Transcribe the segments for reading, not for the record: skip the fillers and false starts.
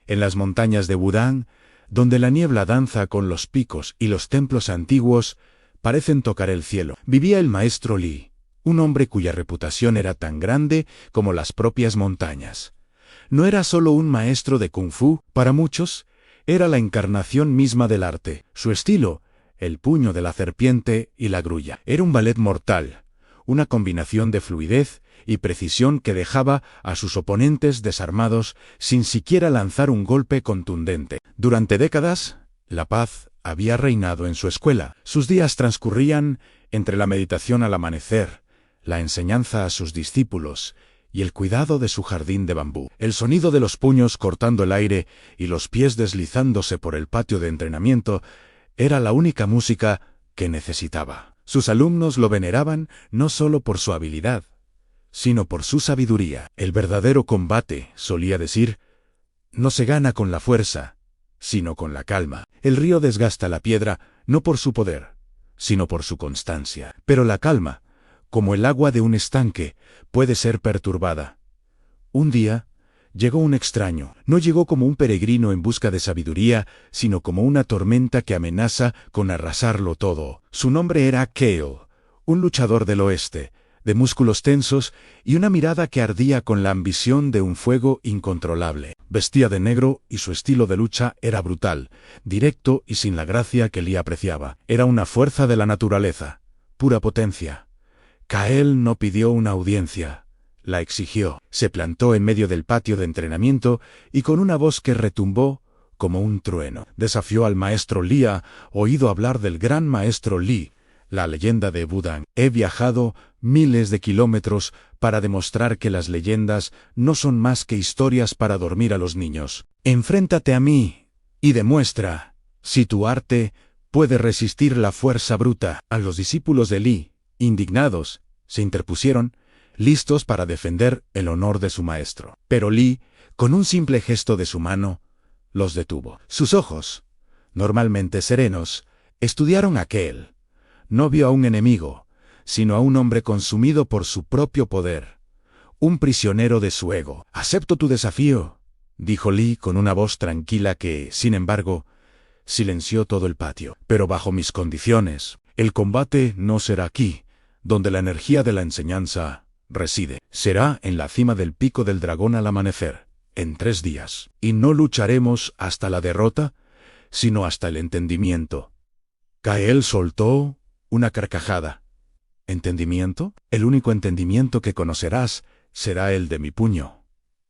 En las montañas de Wudang, donde la niebla danza con los picos y los templos antiguos parecen tocar el cielo, vivía el maestro Li, un hombre cuya reputación era tan grande como las propias montañas. No era solo un maestro de Kung Fu, para muchos, era la encarnación misma del arte. Su estilo, el puño de la serpiente y la grulla, era un ballet mortal, una combinación de fluidez y precisión que dejaba a sus oponentes desarmados sin siquiera lanzar un golpe contundente. Durante décadas, la paz había reinado en su escuela. Sus días transcurrían entre la meditación al amanecer, la enseñanza a sus discípulos y el cuidado de su jardín de bambú. El sonido de los puños cortando el aire y los pies deslizándose por el patio de entrenamiento era la única música que necesitaba. Sus alumnos lo veneraban no solo por su habilidad, sino por su sabiduría. El verdadero combate, solía decir, no se gana con la fuerza, sino con la calma. El río desgasta la piedra no por su poder, sino por su constancia. Pero la calma, como el agua de un estanque, puede ser perturbada. Un día, llegó un extraño. No llegó como un peregrino en busca de sabiduría, sino como una tormenta que amenaza con arrasarlo todo. Su nombre era Kale, un luchador del oeste, de músculos tensos y una mirada que ardía con la ambición de un fuego incontrolable. Vestía de negro y su estilo de lucha era brutal, directo y sin la gracia que Lee apreciaba. Era una fuerza de la naturaleza, pura potencia. Kael no pidió una audiencia, la exigió. Se plantó en medio del patio de entrenamiento y con una voz que retumbó como un trueno, desafió al maestro Lee. Oído hablar del gran maestro Lee, la leyenda de Wudang. He viajado miles de kilómetros para demostrar que las leyendas no son más que historias para dormir a los niños. Enfréntate a mí y demuestra si tu arte puede resistir la fuerza bruta. A los discípulos de Lee, indignados, se interpusieron, listos para defender el honor de su maestro. Pero Lee, con un simple gesto de su mano, los detuvo. Sus ojos, normalmente serenos, estudiaron a aquel. No vio a un enemigo, sino a un hombre consumido por su propio poder, un prisionero de su ego. «Acepto tu desafío», dijo Lee con una voz tranquila que, sin embargo, silenció todo el patio. «Pero bajo mis condiciones. El combate no será aquí, donde la energía de la enseñanza reside. Será en la cima del pico del dragón al amanecer, en 3 días. Y no lucharemos hasta la derrota, sino hasta el entendimiento». Kael soltó una carcajada. ¿Entendimiento? El único entendimiento que conocerás será el de mi puño.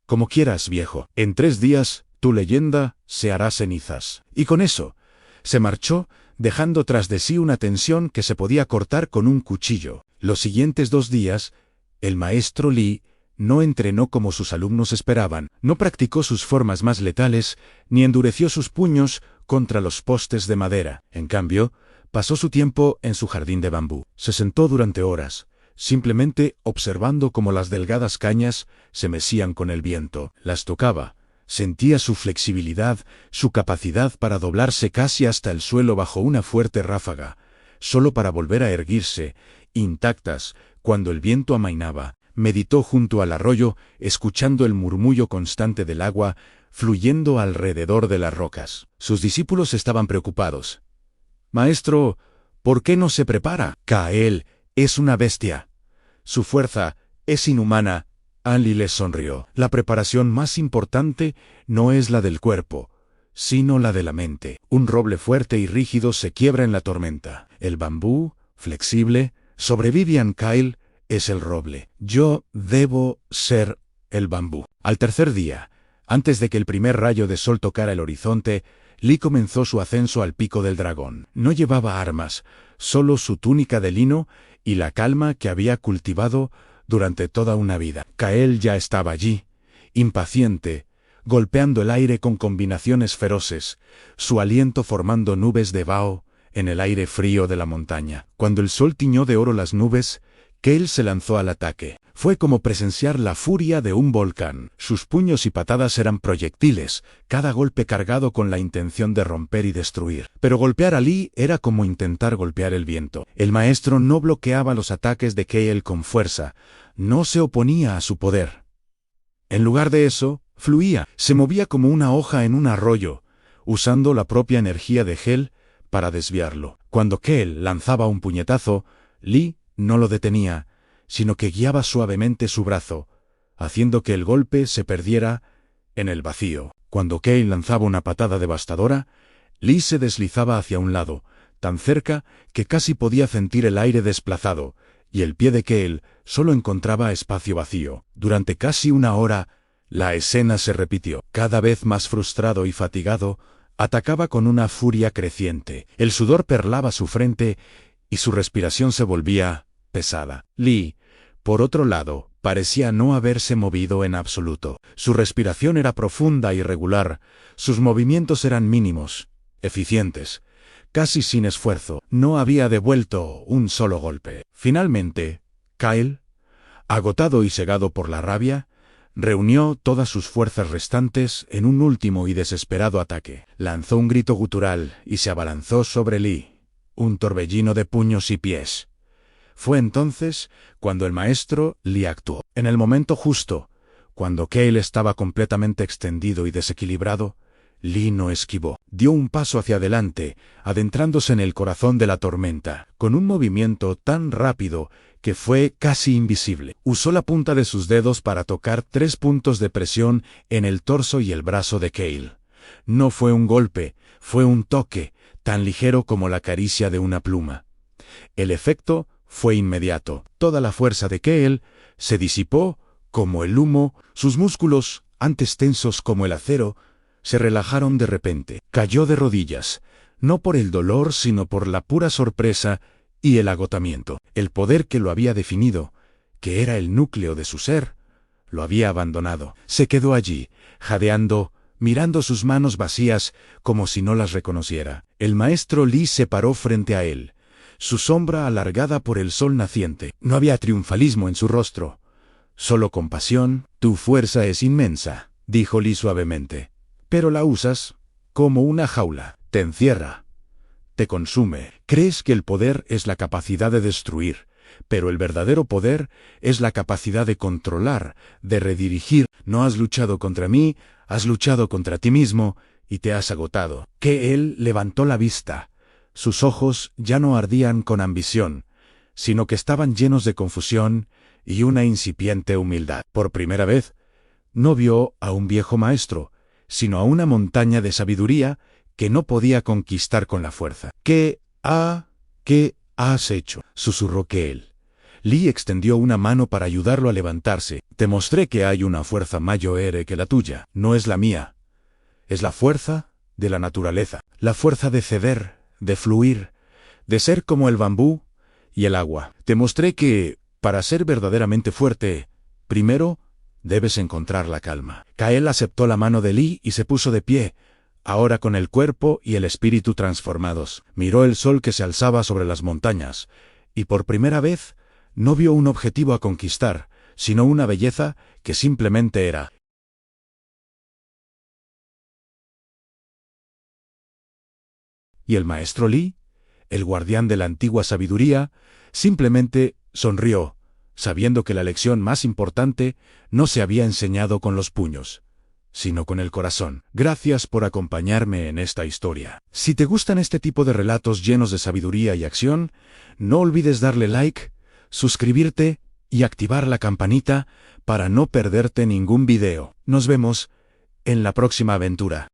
Como quieras, viejo. En 3 días, tu leyenda se hará cenizas. Y con eso, se marchó, dejando tras de sí una tensión que se podía cortar con un cuchillo. Los siguientes 2 días, el maestro Lee no entrenó como sus alumnos esperaban, no practicó sus formas más letales, ni endureció sus puños contra los postes de madera. En cambio, pasó su tiempo en su jardín de bambú. Se sentó durante horas, simplemente observando cómo las delgadas cañas se mecían con el viento. Las tocaba, sentía su flexibilidad, su capacidad para doblarse casi hasta el suelo bajo una fuerte ráfaga, solo para volver a erguirse, intactas, cuando el viento amainaba. Meditó junto al arroyo, escuchando el murmullo constante del agua fluyendo alrededor de las rocas. Sus discípulos estaban preocupados. «Maestro, ¿por qué no se prepara? Kael es una bestia. Su fuerza es inhumana». Anli les sonrió. «La preparación más importante no es la del cuerpo, sino la de la mente. Un roble fuerte y rígido se quiebra en la tormenta. El bambú, flexible, sobrevive. Kael es el roble. Yo debo ser el bambú». Al tercer día, antes de que el primer rayo de sol tocara el horizonte, Lee comenzó su ascenso al pico del dragón. No llevaba armas, solo su túnica de lino y la calma que había cultivado durante toda una vida. Kael ya estaba allí, impaciente, golpeando el aire con combinaciones feroces, su aliento formando nubes de vaho en el aire frío de la montaña. Cuando el sol tiñó de oro las nubes, Kael se lanzó al ataque. Fue como presenciar la furia de un volcán. Sus puños y patadas eran proyectiles, cada golpe cargado con la intención de romper y destruir. Pero golpear a Lee era como intentar golpear el viento. El maestro no bloqueaba los ataques de Kael con fuerza, no se oponía a su poder. En lugar de eso, Fluía, se movía como una hoja en un arroyo, usando la propia energía de Hel para desviarlo. Cuando Kale lanzaba un puñetazo, Lee no lo detenía, sino que guiaba suavemente su brazo, haciendo que el golpe se perdiera en el vacío. Cuando Kale lanzaba una patada devastadora, Lee se deslizaba hacia un lado, tan cerca que casi podía sentir el aire desplazado, y el pie de Kale solo encontraba espacio vacío. Durante casi una hora, la escena se repitió. Cada vez más frustrado y fatigado, atacaba con una furia creciente. El sudor perlaba su frente y su respiración se volvía pesada. Lee, por otro lado, parecía no haberse movido en absoluto. Su respiración era profunda y regular, sus movimientos eran mínimos, eficientes, casi sin esfuerzo. No había devuelto un solo golpe. Finalmente, Kyle, agotado y cegado por la rabia, reunió todas sus fuerzas restantes en un último y desesperado ataque. Lanzó un grito gutural y se abalanzó sobre Lee, un torbellino de puños y pies. Fue entonces cuando el maestro Lee actuó. En el momento justo, cuando Kale estaba completamente extendido y desequilibrado, Lee no esquivó. Dio un paso hacia adelante, adentrándose en el corazón de la tormenta, con un movimiento tan rápido que fue casi invisible. Usó la punta de sus dedos para tocar 3 puntos de presión en el torso y el brazo de Kale. No fue un golpe, fue un toque, tan ligero como la caricia de una pluma. El efecto fue inmediato. Toda la fuerza de Kale se disipó como el humo, sus músculos, antes tensos como el acero, se relajaron de repente. Cayó de rodillas, no por el dolor sino por la pura sorpresa y el agotamiento. El poder que lo había definido, que era el núcleo de su ser, lo había abandonado. Se quedó allí, jadeando, mirando sus manos vacías como si no las reconociera. El maestro Lee se paró frente a él, su sombra alargada por el sol naciente. No había triunfalismo en su rostro, solo compasión. Tu fuerza es inmensa, dijo Lee suavemente, pero la usas como una jaula. Te encierra, te consume. Crees que el poder es la capacidad de destruir, pero el verdadero poder es la capacidad de controlar, de redirigir. No has luchado contra mí, has luchado contra ti mismo y te has agotado. Que él levantó la vista. Sus ojos ya no ardían con ambición, sino que estaban llenos de confusión y una incipiente humildad. Por primera vez, no vio a un viejo maestro, sino a una montaña de sabiduría que no podía conquistar con la fuerza. ¿Qué has hecho?, susurró Kale. Lee extendió una mano para ayudarlo a levantarse. Te mostré que hay una fuerza mayor que la tuya. No es la mía. Es la fuerza de la naturaleza. La fuerza de ceder, de fluir, de ser como el bambú y el agua. Te mostré que, para ser verdaderamente fuerte, primero debes encontrar la calma. Kale aceptó la mano de Lee y se puso de pie, ahora con el cuerpo y el espíritu transformados. Miró el sol que se alzaba sobre las montañas, y por primera vez no vio un objetivo a conquistar, sino una belleza que simplemente era. Y el maestro Lee, el guardián de la antigua sabiduría, simplemente sonrió, sabiendo que la lección más importante no se había enseñado con los puños, sino con el corazón. Gracias por acompañarme en esta historia. Si te gustan este tipo de relatos llenos de sabiduría y acción, no olvides darle like, suscribirte y activar la campanita para no perderte ningún video. Nos vemos en la próxima aventura.